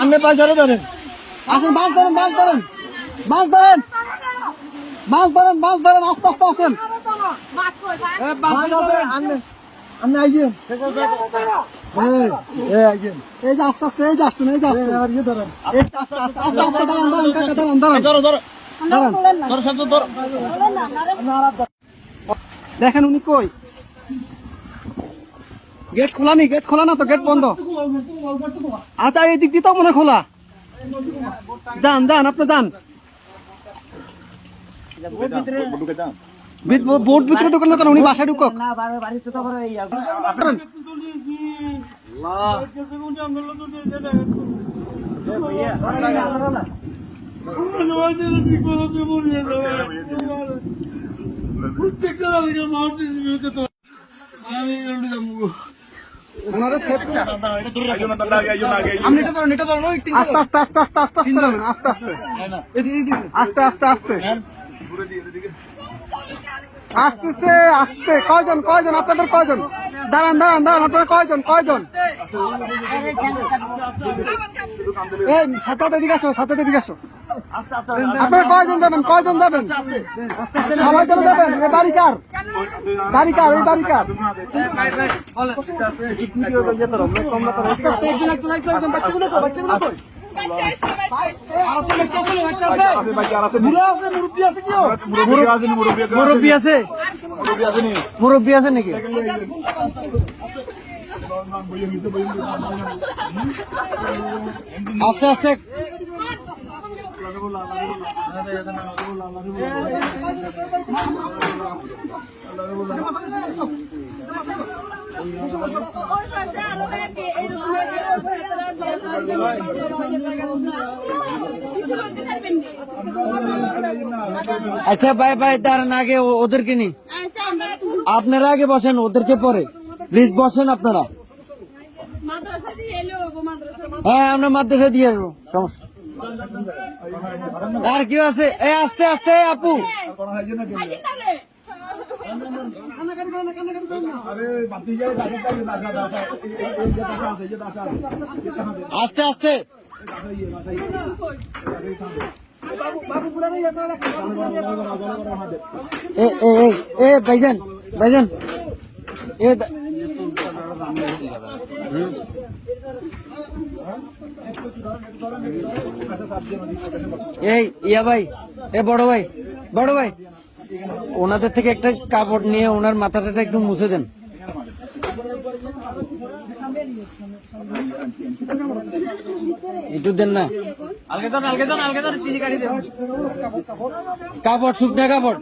আপনি পয়সারে ধরেন, আসেন, মাছ ধরেন, মাছ ধরেন, মাছ ধরেন, মাছ ধরেন, মাছ ধরেন, আস্তে আস্তে আসেন। আপনি আইয়েন, এই যে আস্তে আস্তে, এই যে আসছেন, এই যে আসছেন, এই যে আস্তে আস্তে আস্তে আস্তে দাঁড়ান, দাঁড়ান কাকা, দাঁড়ান, দাঁড়ান, দেখেন উনি কই, গেট খোলা নি, গেট খোলা না তো, গেট বন্ধ। আচ্ছা এই দিক দিয়ে তো মনে খোলা, যান যান, আপনি যান, বোট ভিতরে দোকান কেন, উনি বাসায় ঢুকক। আস্তে আস্তে আস্তে আস্তে আস্তে আস্তে আস্তে আস্তে আস্তে আসতেছে, আসতে কয়জন, কয়জন আপনাদের, কয়জন, দাঁড়ান দাঁড়ান দাঁড়ান, আপনারা কয়জন, কয়জন, এই সাথে এদিকে আসো, সাথে এদিকে আসো, আপনারা কয়জন যাবেন, কয়জন যাবেন, সবাই চলে যাবেন, এ বাড়িকার, বাড়িকার, এই বাড়িকার, মুরব্বী আছে, মুরব্বী আছে নাকি? আস্তে আস্তে আচ্ছা ভাই ভাই, দাঁড়ান, আগে ওদেরকে নি, আপনারা আগে বসেন, ওদেরকে পরে প্লিজ বসেন আপনারা। হ্যাঁ আমরা মাদ্রাসা দিয়ে আসবো, সমস্যা। আর কেউ আছে? এই আস্তে আস্তে আপু, আস্তে আস্তে, এ ভাইজান, ভাইজান এই ইয়া ভাই, এ বড় ভাই, বড় ভাই, ওনাদের থেকে একটা কাপড় নিয়ে ওনার মাথাটা একটু মুছে দেন। একটু দেন না, কাপড়, শুকনা কাপড়।